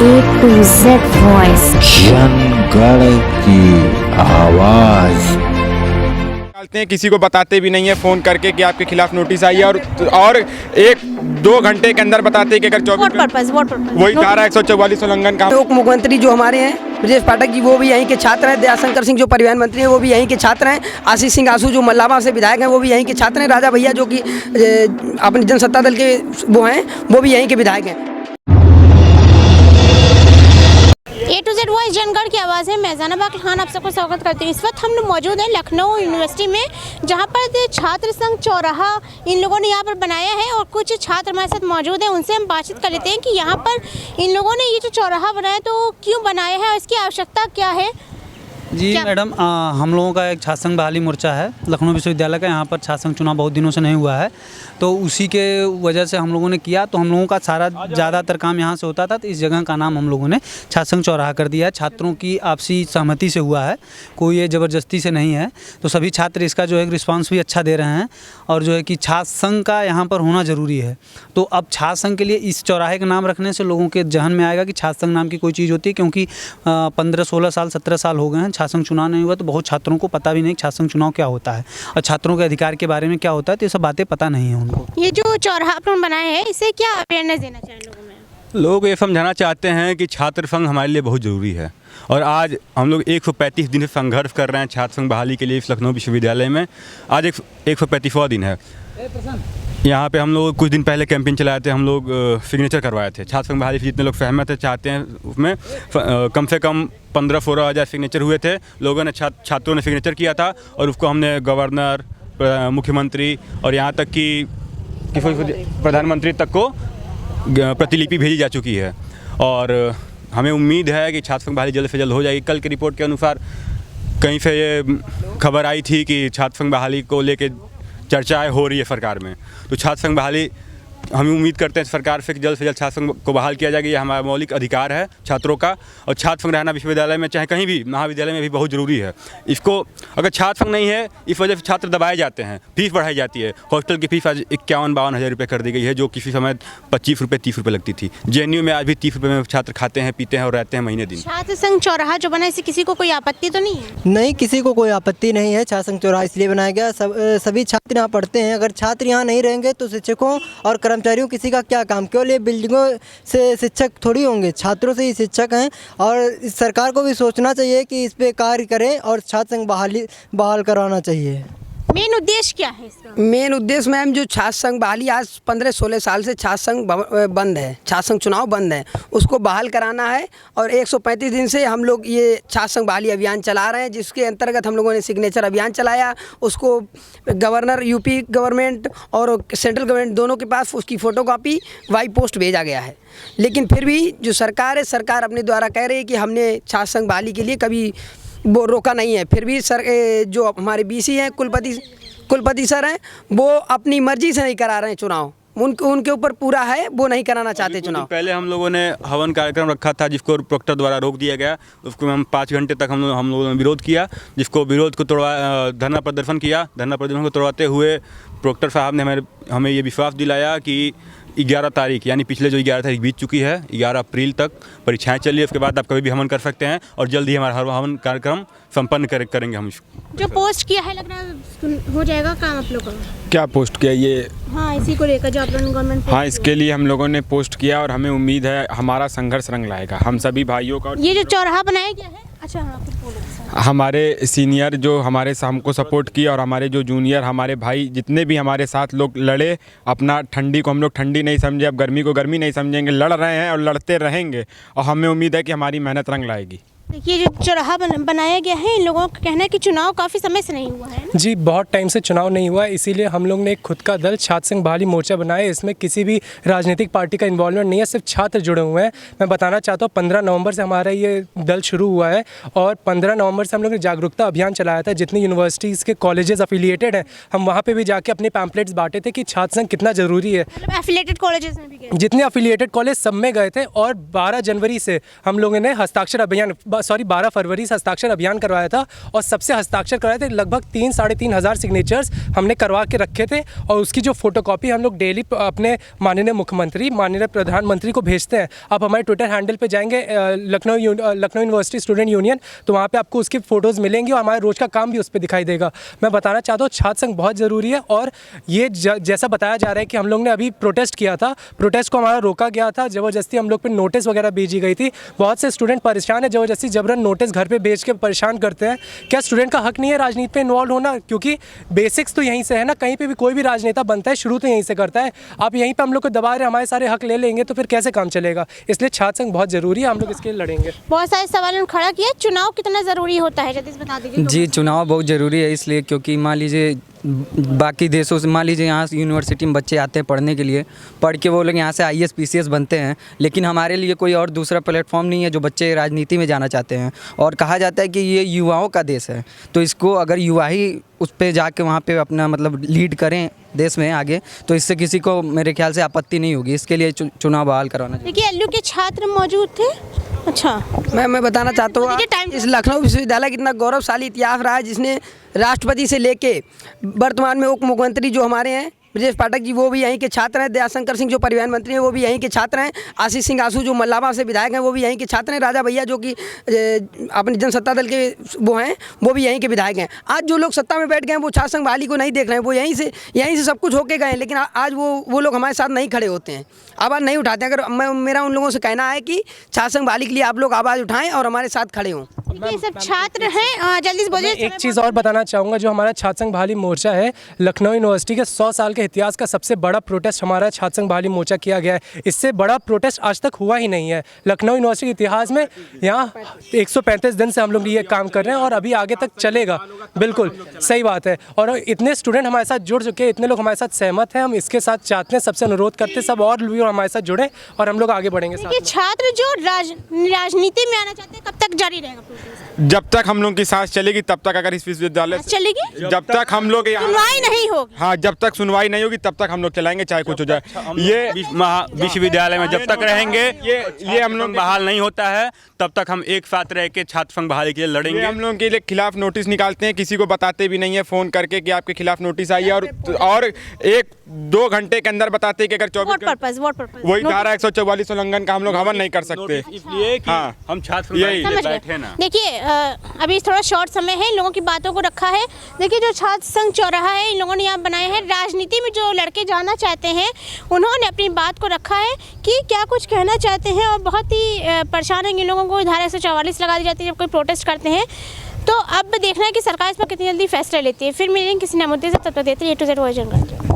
A to Z voice, जनगण की आवाज। डालते हैं, किसी को बताते भी नहीं है फ़ोन करके कि आपके खिलाफ नोटिस आई है और 1-2 घंटे के अंदर बताते हैं कि अगर 24 वही धारा 144 उल्लंघन का। उप मुख्यमंत्री जो हमारे हैं ब्रजेश पाठक जी, वो भी यहीं के छात्र हैं। दयाशंकर सिंह जो परिवहन मंत्री हैं, वो भी यहीं के छात्र हैं। आशीष सिंह आंसू जो मल्लावा से विधायक हैं, वो भी यहीं के छात्र हैं। राजा भैया जो कि अपने जनसत्ता दल के वो हैं, वो भी यहीं के विधायक हैं। A to Z वॉइस जनगण की आवाज़ है। मैं ज़ैनब खान आप सबको स्वागत करती हूँ। इस वक्त हम लोग मौजूद हैं लखनऊ यूनिवर्सिटी में, जहाँ पर छात्र संघ चौराहा इन लोगों ने यहाँ पर बनाया है और कुछ छात्र हमारे साथ मौजूद हैं। उनसे हम बातचीत कर लेते हैं कि यहाँ पर इन लोगों ने ये जो चौराहा बनाया तो क्यों बनाया है और इसकी आवश्यकता क्या है। जी मैडम, हम लोगों का एक छात्र संघ बहाली मोर्चा है लखनऊ विश्वविद्यालय का। यहाँ पर छात्र संघ चुनाव बहुत दिनों से नहीं हुआ है, तो उसी के वजह से हम लोगों ने किया। तो हम लोगों का सारा ज़्यादातर काम यहाँ से होता था, तो इस जगह का नाम हम लोगों ने छात्र संघ चौराहा कर दिया है। छात्रों की आपसी सहमति से हुआ है, कोई ये ज़बरदस्ती से नहीं है। तो सभी छात्र इसका जो है रिस्पांस भी अच्छा दे रहे हैं और जो है कि छात्र संघ का यहाँ पर होना ज़रूरी है। तो अब छात्र संघ के लिए इस चौराहे का नाम रखने से लोगों के जहन में आएगा कि छात्र संघ नाम की कोई चीज़ होती है, क्योंकि 15-16 साल 17 साल हो गए हैं छात्र संघ चुनाव नहीं हुआ। तो बहुत छात्रों को पता भी नहीं छात्र संघ चुनाव क्या होता है और छात्रों के अधिकार के बारे में क्या होता है, तो ये सब बातें पता नहीं है उनको। ये जो चौराहा आप लोग बनाए हैं, इसे क्या अवेयरनेस देना चाहिए लोगों में? लोग ये समझाना चाहते हैं कि छात्र संघ हमारे लिए बहुत ज़रूरी है और आज हम लोग 135 दिन से संघर्ष कर रहे हैं छात्र संघ बहाली के लिए इस लखनऊ विश्वविद्यालय में। आज 135वां दिन है। यहाँ पे हम लोग कुछ दिन पहले कैंपेन चलाए थे, हम लोग सिग्नेचर करवाए थे। छात्र संघ बहाली से जितने लोग सहमत है चाहते हैं उसमें कम से कम 15-16 हज़ार सिग्नेचर हुए थे। लोगों ने छात्रों ने सिग्नेचर किया था और उसको हमने गवर्नर, मुख्यमंत्री और यहाँ तक कि प्रधानमंत्री तक को प्रतिलिपि भेजी जा चुकी है और हमें उम्मीद है कि छात्र संघ बहाली जल्द से जल्द हो जाएगी। कल की रिपोर्ट के अनुसार कहीं से ये खबर आई थी कि छात्र संघ बहाली को लेके चर्चाएं हो रही है सरकार में। तो छात्र संघ बहाली हम उम्मीद करते हैं सरकार से कि जल्द छात्र संघ को बहाल किया जाएगा। ये हमारा मौलिक अधिकार है छात्रों का और छात्र संघ रहना विश्वविद्यालय में चाहे कहीं भी महाविद्यालय में भी बहुत ज़रूरी है। इसको अगर छात्र संघ नहीं है, इस वजह से छात्र दबाए जाते हैं, फीस बढ़ाई जाती है। हॉस्टल की फीस आज 51-52 हज़ार रुपये कर दी गई है, जो किसी समय 25 रुपये 30 रुपये लगती थी। JNU में आज भी 30 रुपये में छात्र खाते हैं, पीते हैं और रहते हैं महीने दिन। छात्र संघ चौराहा जो बना, इससे किसी को कोई आपत्ति तो नहीं है? नहीं, किसी को कोई आपत्ति नहीं है। छात्र संघ चौराहा इसलिए बनाया गया, सभी छात्र यहाँ पढ़ते हैं। अगर छात्र यहाँ नहीं रहेंगे तो शिक्षकों और कर्मचारियों किसी का क्या काम? केवल ये बिल्डिंगों से शिक्षक थोड़ी होंगे, छात्रों से ही शिक्षक हैं। और इस सरकार को भी सोचना चाहिए कि इस पे कार्य करें और छात्र संघ बहाल करवाना चाहिए। मेन उद्देश्य क्या है इसका? मेन उद्देश्य मैम, जो छात्र संघ बहाली आज 15-16 साल से छात्र संघ बंद है, छात्र संघ चुनाव बंद है, उसको बहाल कराना है। और 135 दिन से हम लोग ये छात्र संघ बहाली अभियान चला रहे हैं, जिसके अंतर्गत हम लोगों ने सिग्नेचर अभियान चलाया। उसको गवर्नर, यूपी गवर्नमेंट और सेंट्रल गवर्नमेंट दोनों के पास उसकी फ़ोटोकॉपी बाई पोस्ट भेजा गया है। लेकिन फिर भी जो सरकार है, सरकार अपने द्वारा कह रही है कि हमने छात्र संघ बहाली के लिए कभी वो रोका नहीं है। फिर भी सर जो हमारे BC हैं, कुलपति सर हैं, वो अपनी मर्जी से नहीं करा रहे हैं चुनाव। उनके ऊपर पूरा है, वो नहीं कराना चाहते चुनाव। पहले हम लोगों ने हवन कार्यक्रम रखा था, जिसको प्रोक्टर द्वारा रोक दिया गया। उसको हम 5 घंटे तक हम लोगों ने विरोध किया, जिसको विरोध को धरना प्रदर्शन किया। धरना प्रदर्शन को तोड़वाते हुए प्रोक्टर साहब ने हमें ये विश्वास दिलाया कि 11 तारीख यानी पिछले जो 11 तारीख बीत चुकी है, 11 अप्रैल तक परीक्षाएं चल रही है। उसके बाद आप कभी भी हवन कर सकते हैं और जल्द ही हमारा हवन कार्यक्रम संपन्न करेंगे हम। जो पोस्ट किया है, लग रहा है हो जाएगा काम आप लोगों का? क्या पोस्ट किया ये? हाँ, इसी को लेकर जो आप लोगों ने गवर्नमेंट। हाँ, इसके लिए हम लोगों ने पोस्ट किया और हमें उम्मीद है हमारा संघर्ष रंग लाएगा, हम सभी भाइयों का। ये जो चौराहा बनाया गया है, अच्छा हाँ, हमारे सीनियर जो हमारे हमको सपोर्ट किया और हमारे जो जूनियर हमारे भाई जितने भी हमारे साथ लोग लड़े, अपना ठंडी को हम लोग ठंडी नहीं समझे, अब गर्मी को गर्मी नहीं समझेंगे, लड़ रहे हैं और लड़ते रहेंगे और हमें उम्मीद है कि हमारी मेहनत रंग लाएगी। देखिए, जो चौराहा बनाया गया है, इन लोगों का कहना है कि चुनाव काफ़ी समय से नहीं हुआ है ना? जी, बहुत टाइम से चुनाव नहीं हुआ है, इसीलिए हम लोग ने एक खुद का दल छात्र संघ बहाली मोर्चा बनाया है। इसमें किसी भी राजनीतिक पार्टी का इन्वॉल्वमेंट नहीं है, सिर्फ छात्र जुड़े हुए हैं। मैं बताना चाहता हूँ 15 नवंबर से हमारा ये दल शुरू हुआ है और 15 नवंबर से हम लोग ने जागरूकता अभियान चलाया था। जितनी यूनिवर्सिटीज़ के कॉलेजेस अफिलिएटेड हैं, हम वहाँ पर भी जाके अपने पैम्पलेट्स बांटे थे कि छात्र संघ कितना ज़रूरी है। एफिलिएटेड कॉलेजेस में भी गए? जितने अफिलिएटेड कॉलेज सब में गए थे और 12 जनवरी से हम लोगों ने हस्ताक्षर अभियान 12 फरवरी से हस्ताक्षर अभियान करवाया था और सबसे हस्ताक्षर करवाए थे। लगभग 3-3.5 हज़ार सिग्नेचर्स हमने करवा के रखे थे और उसकी जो फोटोकॉपी हम लोग डेली अपने माननीय मुख्यमंत्री, माननीय प्रधानमंत्री को भेजते हैं। आप हमारे ट्विटर हैंडल पे जाएंगे लखनऊ यूनिवर्सिटी स्टूडेंट यूनियन, तो वहाँ पे आपको उसकी फ़ोटोज़ मिलेंगी और हमारे रोज़ का काम भी उस पर दिखाई देगा। मैं बताना चाहता हूँ छात्र संघ बहुत ज़रूरी है और ये जैसा बताया जा रहा है कि हम लोग ने अभी प्रोटेस्ट किया था, प्रोटेस्ट को हमारा रोका गया था, ज़बरदस्ती हम लोग पे नोटिस वगैरह भेजी गई थी। बहुत से स्टूडेंट परेशान है, ज़बरदस्ती जबरन नोटिस घर पे भेज के परेशान करते हैं। क्या स्टूडेंट का हक नहीं है राजनीति में इन्वॉल्व होना? क्योंकि बेसिक्स तो यहीं से है ना, कहीं पे भी कोई भी राजनेता बनता है शुरू तो यहीं से करता है। आप यहीं पे हम लोग को दबा रहे, हमारे सारे हक ले लेंगे तो फिर कैसे काम चलेगा? इसलिए छात्र संघ बहुत ज़रूरी है, हम लोग इसके लिए लड़ेंगे। बहुत सारे सवाल खड़ा किया, चुनाव कितना ज़रूरी होता है जल्दी बता दीजिए। जी, चुनाव बहुत ज़रूरी है इसलिए क्योंकि मान लीजिए बाकी देशों से, मान लीजिए यहाँ यूनिवर्सिटी में बच्चे आते हैं पढ़ने के लिए, पढ़ के वो लोग यहाँ से IAS PCS बनते हैं, लेकिन हमारे लिए कोई और दूसरा प्लेटफॉर्म नहीं है जो बच्चे राजनीति में जाना चाहते हैं। और कहा जाता है कि ये युवाओं का देश है, तो इसको अगर युवा ही उस पर जाके वहाँ पे अपना मतलब लीड करें देश में आगे, तो इससे किसी को मेरे ख्याल से आपत्ति नहीं होगी। इसके लिए चुनाव बहाल करवाना चाहिए। देखिए LU के छात्र मौजूद थे। अच्छा, मैं बताना चाहता हूँ इस लखनऊ विश्वविद्यालय का इतना गौरवशाली इतिहास रहा है, जिसने राष्ट्रपति से लेके वर्तमान में उप मुख्यमंत्री जो हमारे हैं ब्रजेश पाठक जी, वो भी यहीं के छात्र हैं। दयाशंकर सिंह जो परिवहन मंत्री हैं वो भी यहीं के छात्र हैं। आशीष सिंह आसू जो मल्लावा से विधायक हैं वो भी यहीं के छात्र हैं। राजा भैया जो कि अपने जनसत्ता दल के वो हैं, वो भी यहीं के विधायक हैं। आज जो लोग सत्ता में बैठ गए हैं वो छात्र संघ बहाली को नहीं देख रहे हैं, वो यहीं से सब कुछ होके गए हैं, लेकिन आज वो लोग हमारे साथ नहीं खड़े होते हैं, आवाज़ नहीं उठाते हैं। अगर मेरा उन लोगों से कहना है कि छात्र संघ बहाली के लिए आप लोग आवाज़ उठाएं और हमारे साथ खड़े हों। ये सब छात्र हैं। जल्दी से बोलिए। एक चीज़ और बताना चाहूँगा, जो हमारा छात्र संघ बहाली मोर्चा है, लखनऊ यूनिवर्सिटी के 100 साल के इतिहास का सबसे बड़ा प्रोटेस्ट हमारा छात्र संघ बहाली मोर्चा किया गया है। इससे बड़ा प्रोटेस्ट आज तक हुआ ही नहीं है लखनऊ यूनिवर्सिटी के इतिहास में। यहाँ 135 दिन से हम लोग ये काम कर रहे हैं और अभी आगे तक चलेगा। बिल्कुल सही बात है। और इतने स्टूडेंट हमारे साथ जुड़ चुके हैं, इतने लोग हमारे साथ सहमत हैं। हम इसके साथ चाहते हैं, सबसे अनुरोध करते हैं सब और भी हमारे साथ जुड़े और हम लोग आगे बढ़ेंगे। छात्र जो राजनीति में आना चाहते हैं कब तक जारी रहेगा प्रोटेस्ट? जब तक हम लोग की सांस चलेगी तब तक, अगर इस विश्वविद्यालय चलेगी जब तक हम लोग सुनवाई नहीं होगी। हाँ, जब तक सुनवाई नहीं होगी तब तक हम लोग चलाएंगे, चाहे कुछ हो जाए। ये विश्वविद्यालय में जब तक रहेंगे, ये हम लोग बहाल नहीं होता है, तब तक हम एक साथ रह के छात्र संघ बहाली के लिए लड़ेंगे। हम लोगों के खिलाफ नोटिस निकालते हैं, किसी को बताते भी नहीं है फ़ोन करके कि आपके खिलाफ नोटिस आई है, और 1-2 घंटे के अंदर बताते हैं कि अगर 24 वही धारा 144 उल्लंघन का हम लोग हवन नहीं कर सकते, इसलिए कि हम छात्र बैठे ना। देखिए अभी थोड़ा शॉर्ट समय है, इन लोगों की बातों को रखा है। देखिए जो छात्र संघ चौराहा है, इन लोगों ने यहाँ बनाए हैं। राजनीति में जो लड़के जाना चाहते हैं उन्होंने अपनी बात को रखा है कि क्या कुछ कहना चाहते हैं, और बहुत ही परेशान है इन लोगों को। धारा 144 लगा दी जाती है जब कोई प्रोटेस्ट करते हैं। तो अब देखना है कि सरकार इस पर कितनी जल्दी फैसला लेती है। फिर मिलेंगे किसी नए मुद्दे से, तब तक देते हैं A to Z voice Jana Gana.